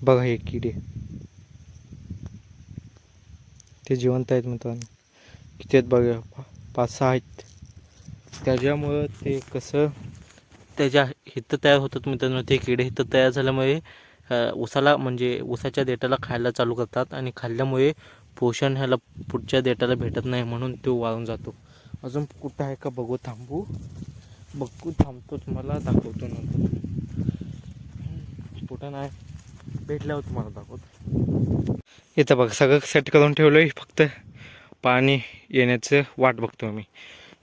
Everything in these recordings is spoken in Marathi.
बघा हे किडे ते जिवंत आहेत मित्रांनो. किती आहेत बघा, 5-6 आहेत. त्याच्यामुळं ते कसं त्याच्या हितं तयार होतात मित्रांनो. ते किडे हितं तयार झाल्यामुळे ऊसाला म्हणजे ऊसाच्या देठाला खायला चालू करतात आणि खाल्ल्यामुळे पोषण ह्याला पुढच्या देठाला भेटत नाही, म्हणून तो वाळून जातो. अजून कुठं आहे का बघू, थांबतो तुम्हाला दाखवतो नंतर. कुठं नाही, भेटल्यावर तुम्हाला दाखवतो. इथं बघ सगळं सेट करून ठेवलं आहे, फक्त पाणी येण्याचं वाट बघतो मी.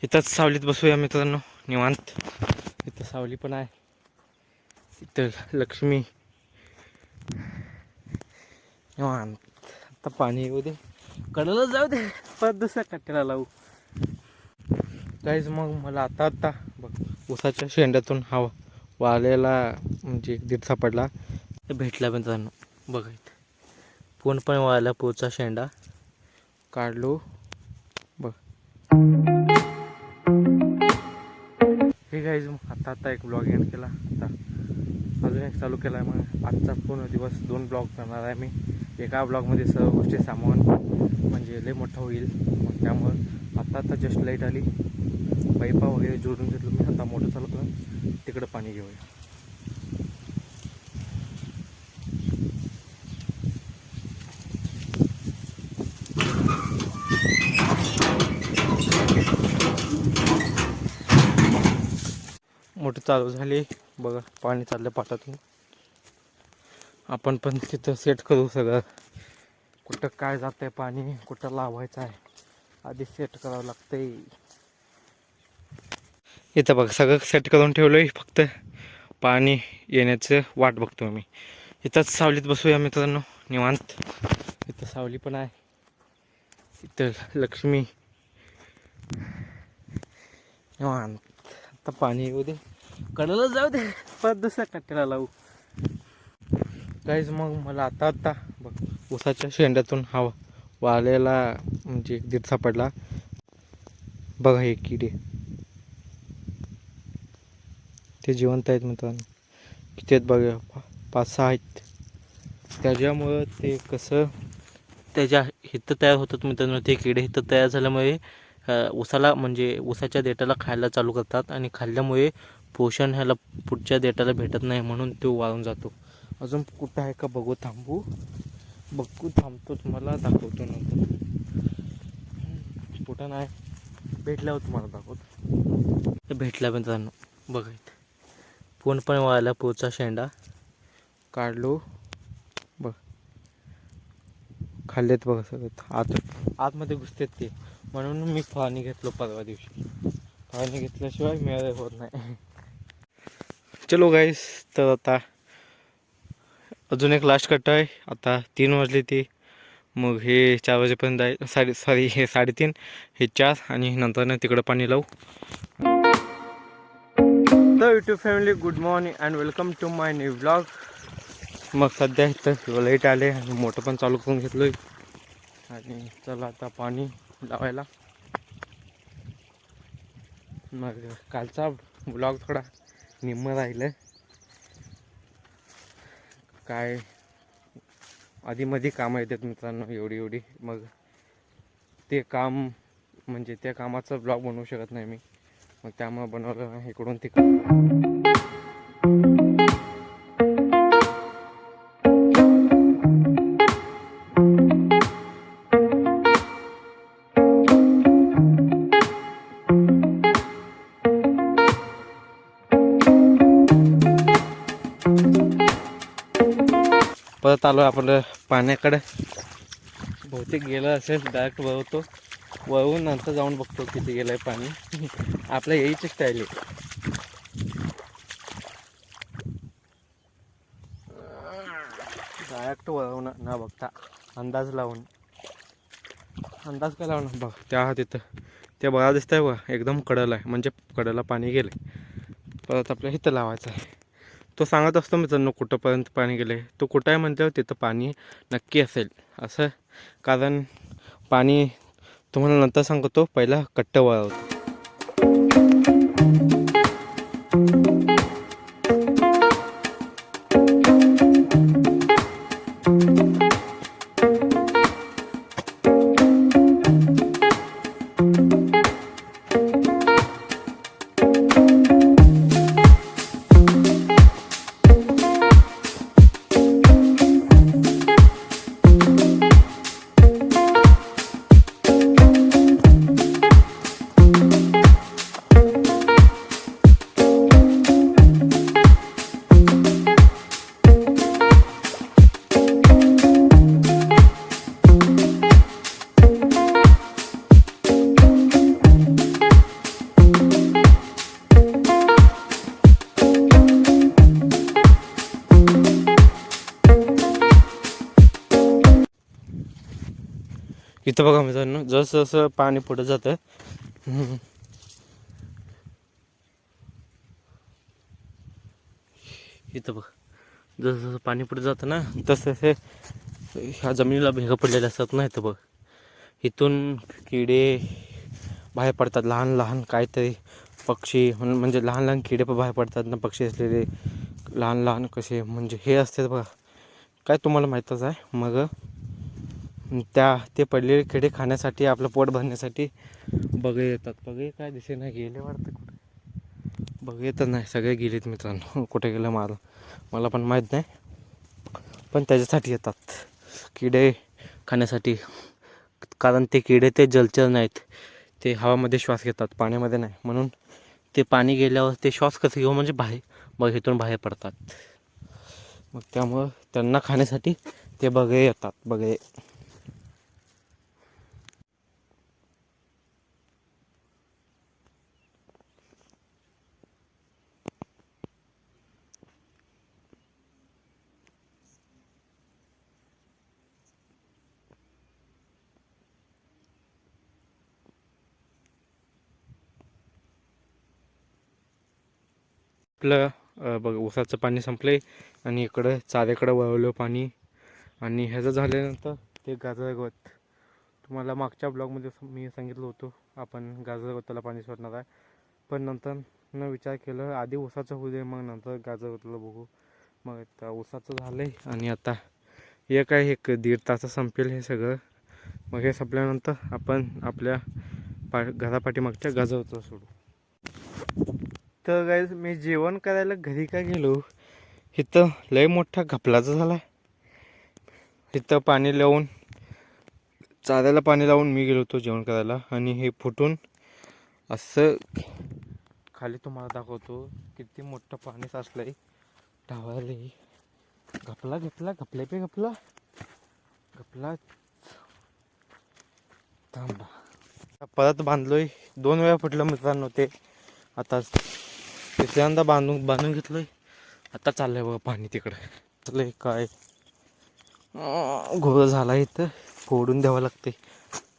इथंच सावलीत बसूया मित्रांनो निवांत. इथं सावली पण आहे. इथं लक्ष्मी निवांत. आता पाणी येऊ दे, कडेला जाऊ दे, परत दुसऱ्या कट्ट्याला लावू. काहीच मग मला आता बघ ऊसाच्या शेंड्यातून हवा वाळलेला म्हणजे दीड सापडला, भेटला मित्रांनो. बघा इथे पूर्णपणे वाळला पोचा शेंडा काढलो बघ. हे गाईज मग आता एक ब्लॉग एंड केला. आता अजून एक चालू केला आहे. मग आजचा पूर्ण दिवस 2 ब्लॉग करणार आहे मी. एका ब्लॉगमध्ये सर्व गोष्टी सामावून म्हणजे लय मोठा होईल. मग त्यामुळं आता जस्ट लाईट आली, पाईपा वगैरे जोडून घेतलं मी. आता मोठं चालू करून तिकडं पाणी घेऊया. मोठी चालू झाली बघा, पाणी चाललं पाटातून. आपण पण तिथं सेट करू सगळं, कुठं काय जातंय पाणी, कुठं लावायचं आहे आधी सेट करावं लागतंय. इथं बघ सगळं सेट करून ठेवलं आहे, फक्त पाणी येण्याचं वाट बघतो मी. इथंच सावलीत बसूया मित्रांनो निवांत. इथं सावली पण आहे. इथं लक्ष्मी निवांत. आता पाणी येऊ दे, कडेला जाऊ दे, परत दुसऱ्या कट्ट्याला लावू. काहीच मग मला आता बघ ऊसाच्या शेंड्यातून हवा वाळलेला म्हणजे दीड सापडला. बघा हे किडे ते जिवंत आहेत मित्रांनो. किती आहेत बघा, 5-6 आहेत. त्याच्यामुळं ते कसं त्याच्या हितं तयार होतात मित्रांनो. ते किडे हितं तयार झाल्यामुळे ऊसाला म्हणजे ऊसाच्या देठाला खायला चालू करतात आणि खाल्ल्यामुळे पोषण ह्याला पुढच्या देठाला भेटत नाही, म्हणून तो वाळून जातो. अजून कुठं आहे का बघू, थांबतो तुम्हाला दाखवतो नंतर. कुठं नाही, भेटल्यावर तुम्हाला दाखवतो. भेटला मित्रांनो बघा इथे पूर्णपणे वाळला पोचा शेंडा काढलो बघ. खाल्लेत बघा सगळं, आतमध्ये घुसतेत ते, म्हणून मी फवारणी घेतलो परवा दिवशी. फवारणी घेतल्याशिवाय मिळाले होत नाही. चलो गाईस, तर आता अजून एक लास्ट कट्टा आहे. आता 3 वाजले ते, मग हे 4 वाजेपर्यंत आहे. हे 3:30, हे 4 आणि नंतर तिकडं पाणी लावू. तर YouTube family, good morning and welcome to my new blog. मग सध्या इथं लाईट आले आणि मोटर पण चालू करून घेतलो आहे. आणि चला आता पाणी लावायला. मग कालचा ब्लॉग थोडा निम्म राहिलं, काय आधीमध्ये कामं येतात मित्रांनो एवढी. मग ते काम म्हणजे त्या कामाचा ब्लॉग बनवू शकत नाही मी, मग त्यामुळे बनवलं इकडून तिकडून. परत आलो आपलं पाण्याकडे. बहुतेक गेलं असेल, डायरेक्ट वळवतो, वळवून नंतर जाऊन बघतो किती गेलं आहे पाणी. आपल्या यायची स्टाईल आहे. डायरेक्ट वळवून ना बघता अंदाज लावून. अंदाज काय लावून बघ, त्या तिथं ते बघा दिसतंय बघा, एकदम कडेला आहे, म्हणजे कडेला पाणी गेलं. परत आपल्या इथं लावायचं आहे. तो सांगत असतो मित्रांनो कुठंपर्यंत पाणी गेलं आहे. तो कुठं आहे म्हणल्यावर तिथं पाणी नक्की असेल असं, कारण पाणी तुम्हाला नंतर सांगतो, पहिला कट्ट वळवतो. इथं बघा मित्रांनो, जसं जसं पाणी पुढे जातं इथं बघ, जसं जसं पाणी पुढे जातं ना तसं हे ह्या जमिनीला भेगा पडलेल्या असतात ना. इथं बघ, इथून किडे बाहेर पडतात, लहान लहान काहीतरी पक्षी, म्हणजे लहान लहान किडे पण बाहेर पडतात ना, पक्षी असलेले लहान लहान कसे, म्हणजे हे असते बघा, काय तुम्हाला माहीतच आहे. मग ते पडलेले किडे खाण्यासाठी, आपलं पोट भरण्यासाठी बघे येतात. बघे काय दिसे नाही, गेले वाटतं कुठे, बघे तर नाही, सगळे गेलेत मित्रांनो. कुठे गेलं मला पण माहीत नाही, पण त्याच्यासाठी येतात किडे खाण्यासाठी. कारण ते किडे ते जलचर नाहीत, ते हवामध्ये श्वास घेतात, पाण्यामध्ये नाही. म्हणून ते पाणी गेल्यावर ते श्वास कसे घेऊ, म्हणजे बाहेर इथून बाहेर पडतात. मग त्यामुळं त्यांना खाण्यासाठी ते बघे येतात, बघे. आपलं बघ, ऊसाचं पाणी संपले आणि इकडं चाऱ्याकडं वळवलं पाणी. आणि ह्याचं झाल्यानंतर ते गाजर गवत, तुम्हाला मागच्या ब्लॉगमध्ये मी सांगितलं होतं आपण गाजर गवताला पाणी सोडणार आहे. पण नंतर विचार केलं, आधी ऊसाचं होऊ दे, मग नंतर गाजर गवताला बघू. मग आता ऊसाचं झालं आहे आणि आता एक 1.5 तास संपेल हे सगळं. मग हे संपल्यानंतर आपण आपल्या घरापाठीमागच्या गाजर गवताला सोडू. तर गाईज, मी जेवण करायला घरी काय गेलो, इथं लय मोठा घपलाचा झाला. इथं पाणी लावून, चाऱ्याला पाणी लावून मी गेलो होतो जेवण करायला, आणि हे फुटून असं खाली तुम्हाला दाखवतो किती मोठं पाणी साचलंय ढावाले. घपला घपल्या पे घपला थांबा, परत बांधलोय. 2 वेळा फुटलं मित्रांनो ते. आता तिसऱ्यांदा बांधून घेतलोय. आता चाललंय बघा पाणी तिकडं. चाललंय काय घोळ झाला, इथं फोडून द्यावं लागते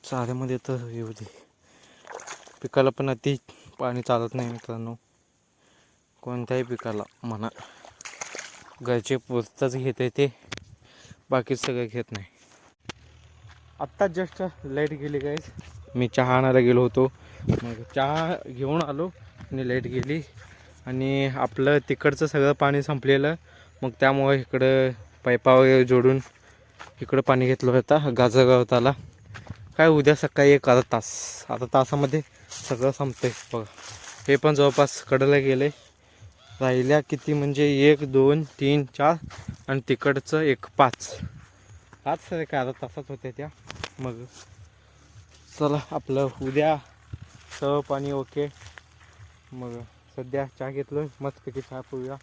चाऱ्यामध्ये, तर येऊ दे. पिकाला पण अति पाणी चालत नाही मित्रांनो, कोणत्याही पिकाला म्हणा. घरचे पुरतच घेते ते, बाकी सगळं घेत नाही. आत्ता जस्ट लाईट गेली गाईज. मी चहा आणायला गेलो होतो, मग चहा घेऊन आलो आणि लाईट गेली. आणि आपलं तिकडचं सगळं पाणी संपलेलं. मग त्यामुळे इकडं पाईपा वगैरे जोडून इकडं पाणी घेतलं होतं गाजर गवताला. काय उद्या सकाळी 1 अर्धा तास, आता तासामध्ये सगळं संपतंय बघा. हे पण जवळपास कडेला गेले. राहिल्या किती म्हणजे 1 2 3 4 आणि तिकडचं 1 5 काय अर्धा तासात होत्या त्या. मग चला, आपलं उद्या सर्व पाणी ओके. मग सध्या चहा घेतलोय, मस्तपैकी चहा पिऊया.